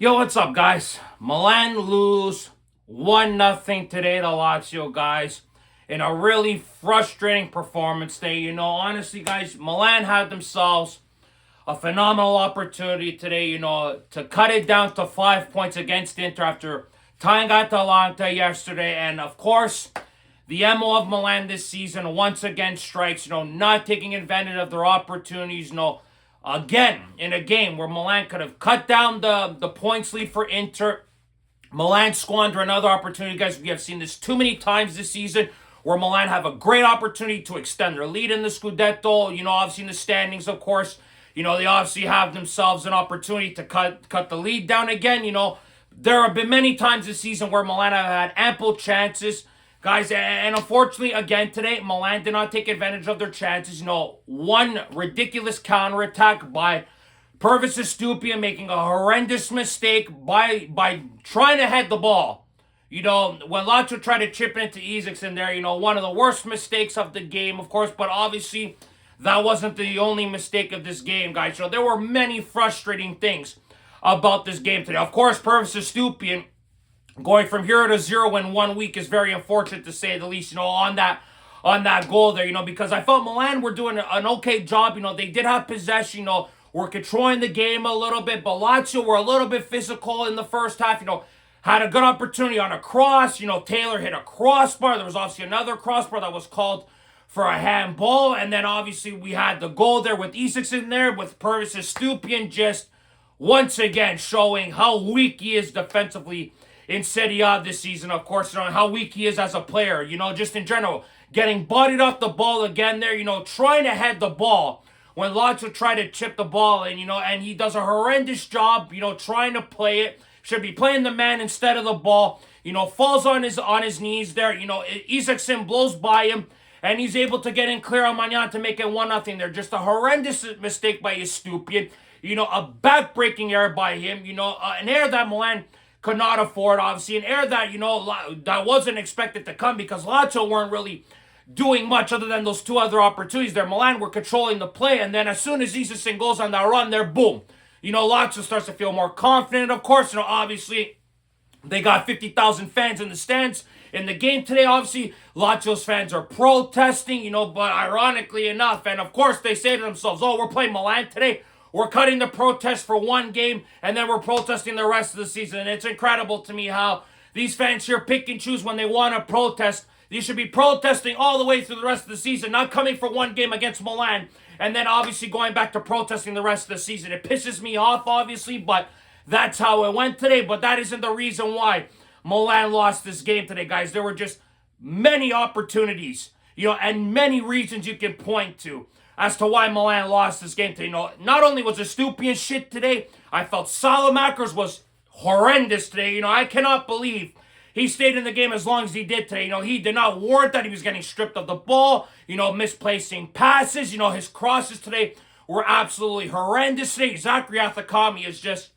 Yo, what's up, guys? Milan lose 1-0 today to Lazio, guys. In a really frustrating performance today. Honestly, guys, Milan had themselves a phenomenal opportunity today, to cut it down to 5 points against Inter after tying Atalanta yesterday. And, of course, the MO of Milan this season once again strikes, not taking advantage of their opportunities, again, in a game where Milan could have cut down the points lead for Inter. Milan squander another opportunity, guys. We have seen this too many times this season where Milan have a great opportunity to extend their lead in the Scudetto. Obviously in the standings, of course. They obviously have themselves an opportunity to cut the lead down again. There have been many times this season where Milan have had ample chances, guys, and unfortunately, again, today, Milan did not take advantage of their chances. One ridiculous counterattack by Pervis Estupiñán making a horrendous mistake by trying to head the ball. When Lazio tried to chip into Isaacson there, one of the worst mistakes of the game, of course, but obviously that wasn't the only mistake of this game, guys. There were many frustrating things about this game today. Of course, Pervis Estupiñán going from 0 to 0 in 1 week is very unfortunate, to say the least, on that goal there, because I felt Milan were doing an okay job. They did have possession, were controlling the game a little bit, but Lazio were a little bit physical in the first half, had a good opportunity on a cross. Taylor hit a crossbar. There was obviously another crossbar that was called for a handball, and then obviously we had the goal there with Isaacson there, with Pervis Estupiñán just once again showing how weak he is defensively in Serie A this season, of course, how weak he is as a player, just in general. Getting bodied off the ball again there, trying to head the ball when Lazio try to chip the ball in, and he does a horrendous job, trying to play it. Should be playing the man instead of the ball, falls on his knees there, Isaacson blows by him, and he's able to get in clear on Magnan to make it 1-0 there. Just a horrendous mistake by Estupiñán, a back-breaking error by him, an error that Milan could not afford, obviously, an error that, that wasn't expected to come because Lazio weren't really doing much other than those two other opportunities there. Milan were controlling the play, and then as soon as Isaacson goes on that run there, boom. Lazio starts to feel more confident. Of course, obviously, they got 50,000 fans in the stands in the game today. Obviously, Lazio's fans are protesting, but ironically enough, and of course, they say to themselves, oh, we're playing Milan today. We're cutting the protest for one game, and then we're protesting the rest of the season. And it's incredible to me how these fans here pick and choose when they want to protest. They should be protesting all the way through the rest of the season, not coming for one game against Milan, and then obviously going back to protesting the rest of the season. It pisses me off, obviously, but that's how it went today. But that isn't the reason why Milan lost this game today, guys. There were just many opportunities, and many reasons you can point to as to why Milan lost this game today. Not only was Estupiñán shit today, I felt Salamakers was horrendous today. I cannot believe he stayed in the game as long as he did today. He did not warrant that. He was getting stripped of the ball, misplacing passes. His crosses today were absolutely horrendous today. Zachary Athakami is just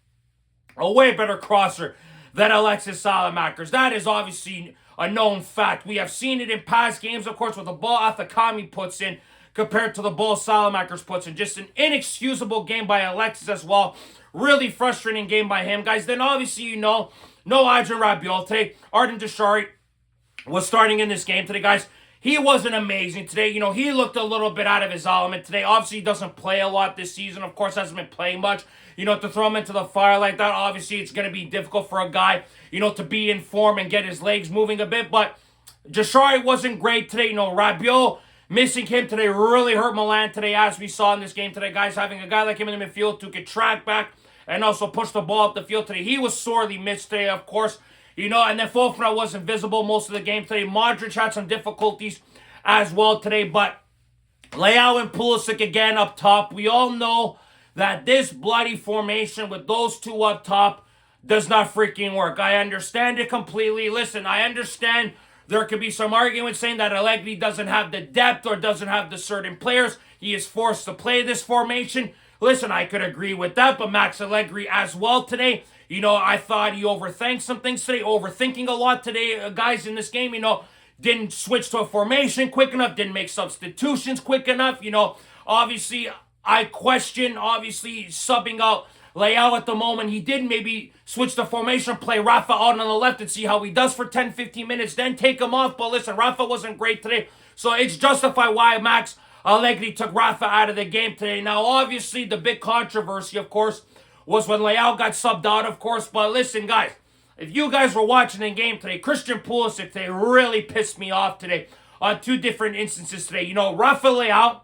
a way better crosser than Alexis Salamakers. That is obviously a known fact. We have seen it in past games, of course, with the ball Athakami puts in compared to the ball Salamakers puts in. Just an inexcusable game by Alexis as well. Really frustrating game by him, guys. Then obviously, no Adrian Rabiot today. Arden Deshari was starting in this game today, guys. He wasn't amazing today. He looked a little bit out of his element today. Obviously, he doesn't play a lot this season. Of course, hasn't been playing much. To throw him into the fire like that, obviously, it's going to be difficult for a guy, to be in form and get his legs moving a bit. But Deshari wasn't great today. Rabiot missing him today really hurt Milan today, as we saw in this game today, guys. Having a guy like him in the midfield who could track back and also push the ball up the field today. He was sorely missed today, of course. And then Fofana wasn't visible most of the game today. Modric had some difficulties as well today. But Leao and Pulisic again up top. We all know that this bloody formation with those two up top does not freaking work. I understand it completely. Listen, I understand there could be some argument saying that Allegri doesn't have the depth or doesn't have the certain players. He is forced to play this formation. Listen, I could agree with that, but Max Allegri as well today. I thought he overthinked some things today, overthinking a lot today, guys, in this game. Didn't switch to a formation quick enough, didn't make substitutions quick enough. Obviously, I question, subbing out Leao at the moment. He did maybe switch the formation, play Rafa out on the left and see how he does for 10, 15 minutes, then take him off. But listen, Rafa wasn't great today, so it's justified why Max Allegri took Rafa out of the game today. Now, obviously, the big controversy, of course, was when Leao got subbed out, of course. But listen, guys, if you guys were watching the game today, Christian Pulisic today really pissed me off today on two different instances today. You know, Rafa Leao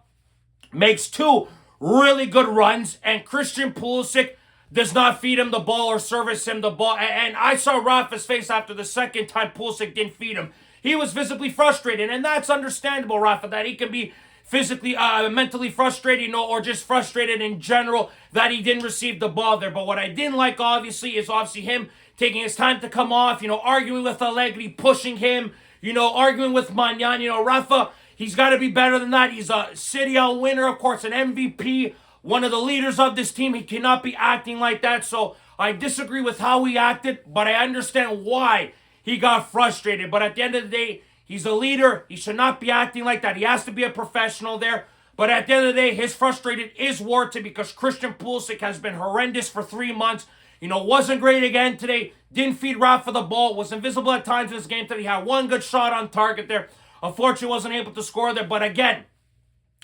makes two really good runs, and Christian Pulisic does not feed him the ball or service him the ball. And I saw Rafa's face after the second time Pulisic didn't feed him. He was visibly frustrated, and that's understandable, Rafa, that he can be physically, mentally frustrated, you know, or just frustrated in general that he didn't receive the ball there. But what I didn't like, obviously, is him taking his time to come off, you know, arguing with Allegri, pushing him, you know, arguing with Maignan. You know, Rafa, he's got to be better than that. He's a Serie winner, of course, an MVP, one of the leaders of this team. He cannot be acting like that. So I disagree with how he acted, but I understand why he got frustrated. But at the end of the day, he's a leader. He should not be acting like that. He has to be a professional there. But at the end of the day, his frustration is warranted because Christian Pulisic has been horrendous for 3 months. You know, wasn't great again today. Didn't feed Rafa the ball. Was invisible at times in this game today. He had one good shot on target there. Unfortunately, wasn't able to score there. But again,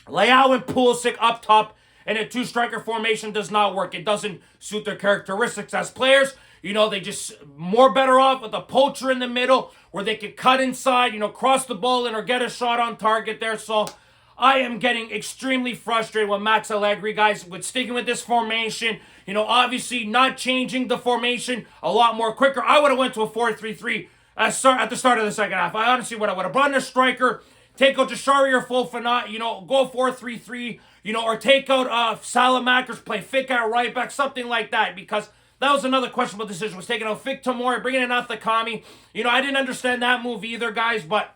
Leao and Pulisic up top in a two-striker formation does not work. It doesn't suit their characteristics as players. You know, they just more better off with a poacher in the middle where they can cut inside, you know, cross the ball in or get a shot on target there. So I am getting extremely frustrated with Max Allegri, guys, with sticking with this formation. You know, obviously not changing the formation a lot more quicker. I would have went to a 4-3-3 at the start of the second half. I honestly would have brought in a striker, take out Jashari or Fofana, you know, go 4-3-3, you know, or take out Salamakers, play Fick at right back, something like that, because that was another questionable decision, was taking out Fick Tomori, bringing in Athakami. You know, I didn't understand that move either, guys, but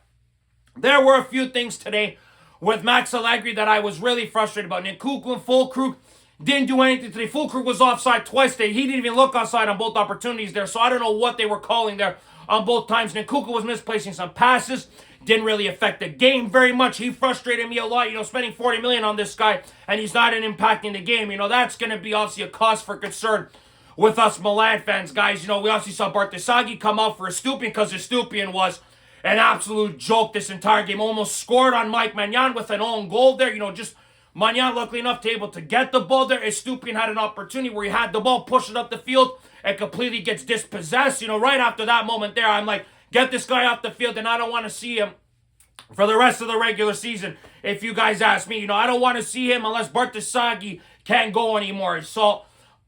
there were a few things today with Max Allegri that I was really frustrated about. Nkunku and Fulkrug didn't do anything today. Fulkrug was offside twice today. He didn't even look offside on both opportunities there, so I don't know what they were calling there on both times. Nkunku was misplacing some passes. Didn't really affect the game very much. He frustrated me a lot, you know, spending $40 million on this guy, and he's not impacting the game. You know, that's going to be obviously a cause for concern with us Milan fans, guys. You know, we obviously saw Bartosagi come out for Estupiñán because Estupiñán was an absolute joke this entire game. Almost scored on Mike Maignan with an own goal there. You know, just Maignan luckily enough to able to get the ball there. Estupiñán had an opportunity where he had the ball, push it up the field, and completely gets dispossessed. You know, right after that moment there, I'm like, get this guy off the field, and I don't want to see him for the rest of the regular season, if you guys ask me. You know, I don't want to see him unless Bartosagi can't go anymore. So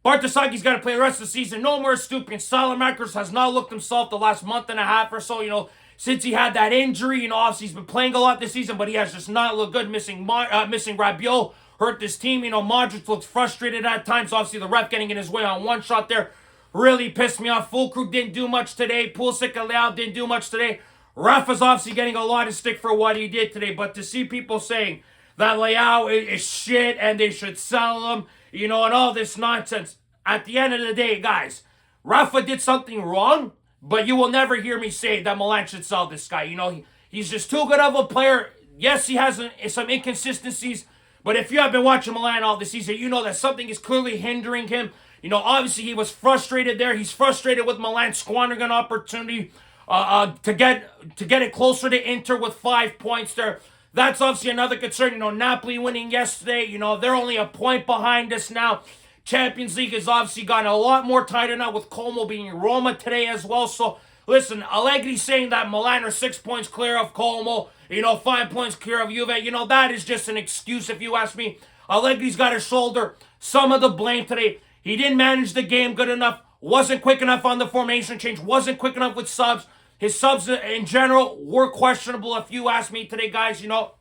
Bartosagi's got to play the rest of the season. No more Estupiñán. Salamakers has not looked himself the last month and a half or so, you know, since he had that injury. You know, obviously he's been playing a lot this season, but he has just not looked good. Missing Rabiot hurt this team. You know, Modric looked frustrated at times. Obviously the ref getting in his way on one shot there really pissed me off. Fulkrug didn't do much today. Pulisic and Leao didn't do much today. Rafa's obviously getting a lot of stick for what he did today, but to see people saying that Leao is shit and they should sell him, you know, and all this nonsense, at the end of the day, guys, Rafa did something wrong, but you will never hear me say that Milan should sell this guy. You know, he's just too good of a player. Yes, he has some inconsistencies, but if you have been watching Milan all this season, you know that something is clearly hindering him. You know, obviously he was frustrated there. He's frustrated with Milan squandering an opportunity to get it closer to Inter with 5 points there. That's obviously another concern. You know, Napoli winning yesterday. You know, they're only a point behind us now. Champions League has obviously gotten a lot more tighter now with Como being Roma today as well. So, listen, Allegri saying that Milan are 6 points clear of Como, you know, 5 points clear of Juve. You know, that is just an excuse if you ask me. Allegri's got to shoulder some of the blame today. He didn't manage the game good enough. Wasn't quick enough on the formation change. Wasn't quick enough with subs. His subs in general were questionable if you ask me today, guys. You know,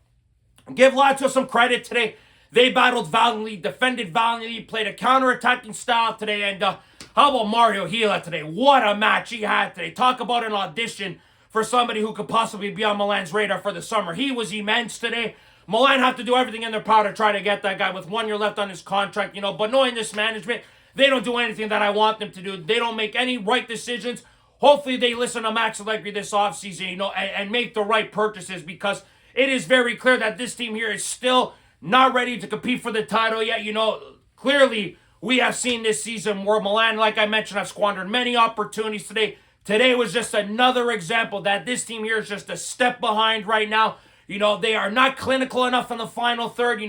give Lazio some credit today. They battled valiantly, defended valiantly, played a counter-attacking style today. And how about Mario Gila today? What a match he had today. Talk about an audition for somebody who could possibly be on Milan's radar for the summer. He was immense today. Milan have to do everything in their power to try to get that guy with 1 year left on his contract, you know. But knowing this management, they don't do anything that I want them to do. They don't make any right decisions. Hopefully they listen to Max Allegri this offseason, you know, and make the right purchases, because it is very clear that this team here is still not ready to compete for the title yet. You know, clearly we have seen this season where Milan, like I mentioned, have squandered many opportunities today. Today was just another example that this team here is just a step behind right now. They are not clinical enough in the final third.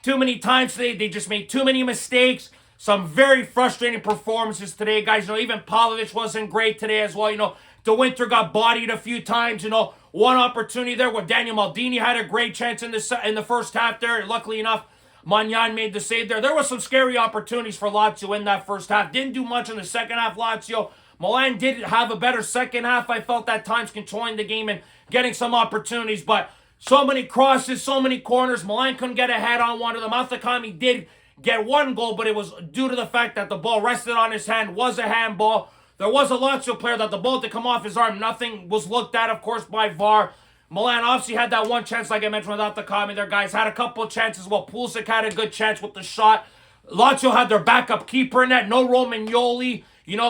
Too many times today, they just made too many mistakes. Some very frustrating performances today, guys. Even Pavlovic wasn't great today as well. De Winter got bodied a few times. One opportunity there where Daniel Maldini had a great chance in the first half there. Luckily enough, Magnan made the save there. There were some scary opportunities for Lazio in that first half. Didn't do much in the second half, Lazio. Milan did have a better second half, I felt, at times, controlling the game and getting some opportunities. But so many crosses, so many corners. Milan couldn't get ahead on one of them. Althakami did get one goal, but it was due to the fact that the ball rested on his hand, was a handball. There was a Lazio player that the ball to come off his arm. Nothing was looked at, of course, by VAR. Milan obviously had that one chance, like I mentioned, without the comment there, guys. Had a couple of chances. Well, Pulisic had a good chance with the shot. Lazio had their backup keeper in that. No Romagnoli.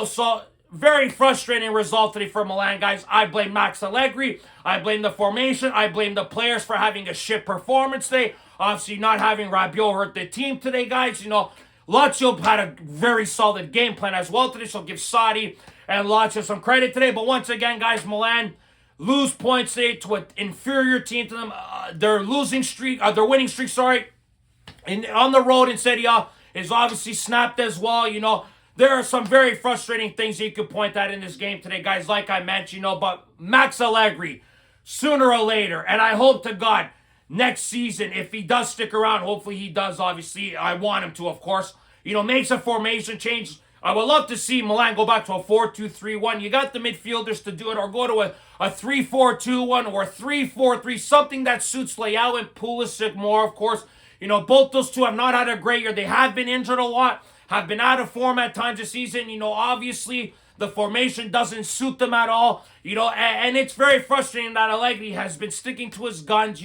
So very frustrating result today for Milan, guys. I blame Max Allegri. I blame the formation. I blame the players for having a shit performance today. Obviously, not having Rabiot hurt the team today, guys. Lazio had a very solid game plan as well today, so give Sarri and Lazio some credit today. But once again, guys, Milan lose points today to an inferior team to them. Their winning streak, on the road in Serie is obviously snapped as well. There are some very frustrating things you could point out in this game today, guys, like I mentioned, but Max Allegri, sooner or later, and I hope to God, next season, if he does stick around, hopefully he does, obviously, I want him to, of course, makes a formation change. I would love to see Milan go back to a 4-2-3-1. You got the midfielders to do it, or go to a 3-4-2-1 or a 3-4-3, something that suits Leao and Pulisic more, of course. Both those two have not had a great year. They have been injured a lot, have been out of form at times this season. Obviously, the formation doesn't suit them at all. And it's very frustrating that Allegri has been sticking to his guns,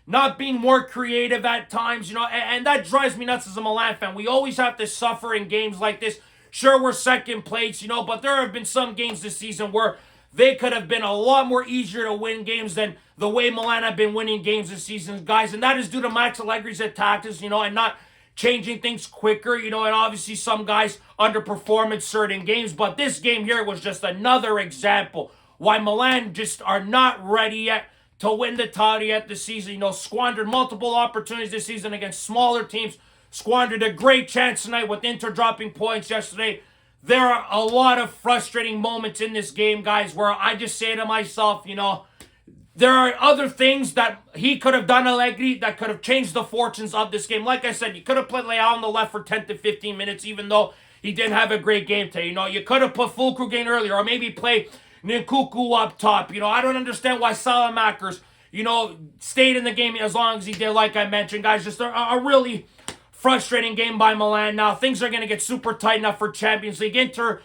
not being more creative at times, and that drives me nuts as a Milan fan. We always have to suffer in games like this. Sure, we're second place, but there have been some games this season where they could have been a lot more easier to win games than the way Milan have been winning games this season, guys. And that is due to Max Allegri's tactics, and not changing things quicker, and obviously some guys underperform in certain games. But this game here was just another example why Milan just are not ready yet to win the title yet this season. Squandered multiple opportunities this season against smaller teams. Squandered a great chance tonight with Inter dropping points yesterday. There are a lot of frustrating moments in this game, guys, where I just say to myself, there are other things that he could have done, Allegri, that could have changed the fortunes of this game. Like I said, you could have put Leao on the left for 10 to 15 minutes, even though he didn't have a great game today. You could have put Fulkrug in earlier, or maybe play Nkunku up top. I don't understand why Salamakers, stayed in the game as long as he did, like I mentioned, guys. Just a really frustrating game by Milan. Now, things are going to get super tight enough for Champions League. Inter,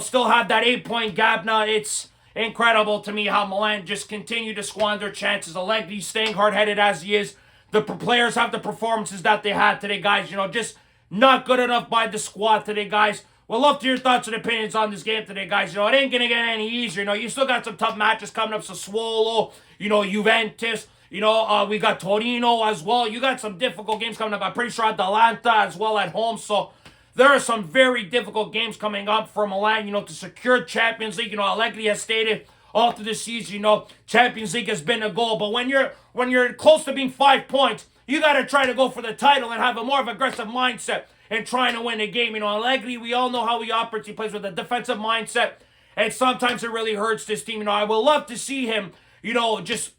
still have that 8-point gap now. It's incredible to me how Milan just continue to squander chances. Allegri staying hard-headed as he is. The players have the performances that they had today, guys. Just not good enough by the squad today, guys. We'll love to hear your thoughts and opinions on this game today, guys. It ain't going to get any easier. You still got some tough matches coming up. Sassuolo, Juventus. We got Torino as well. You got some difficult games coming up. I'm pretty sure Atalanta as well at home. So there are some very difficult games coming up for Milan, to secure Champions League. Allegri has stated all through the season, Champions League has been a goal. But when you're close to being 5 points, you got to try to go for the title and have a more of aggressive mindset and trying to win a game. Allegri, we all know how he operates. He plays with a defensive mindset, and sometimes it really hurts this team. I would love to see him, just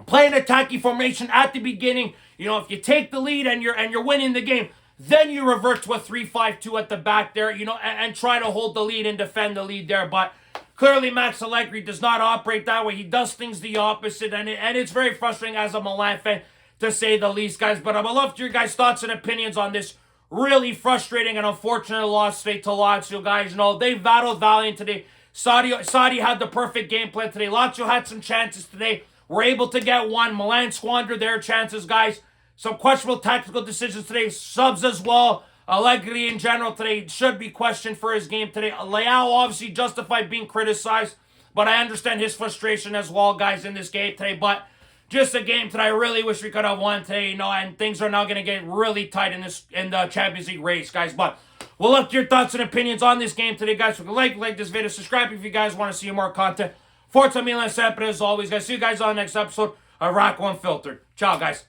play an attacking formation at the beginning. If you take the lead and you're winning the game, then you revert to a 3-5-2 at the back there, and try to hold the lead and defend the lead there. But clearly, Max Allegri does not operate that way. He does things the opposite, and it's very frustrating as a Milan fan, to say the least, guys. But I would love to hear your guys' thoughts and opinions on this really frustrating and unfortunate loss today to Lazio, guys. They battled valiant today. Sarri had the perfect game plan today. Lazio had some chances today. Were able to get one. Milan squandered their chances, guys. Some questionable tactical decisions today. Subs as well. Allegri in general today should be questioned for his game today. Leao obviously justified being criticized, but I understand his frustration as well, guys, in this game today. But just a game that I really wish we could have won today, and things are now going to get really tight in the Champions League race, guys. But We'll look your thoughts and opinions on this game today, guys. So like this video, subscribe if you guys want to see more content. Forza Milan sempre, as always, guys. See you guys on the next episode of Rocco Unfiltered. Ciao, guys.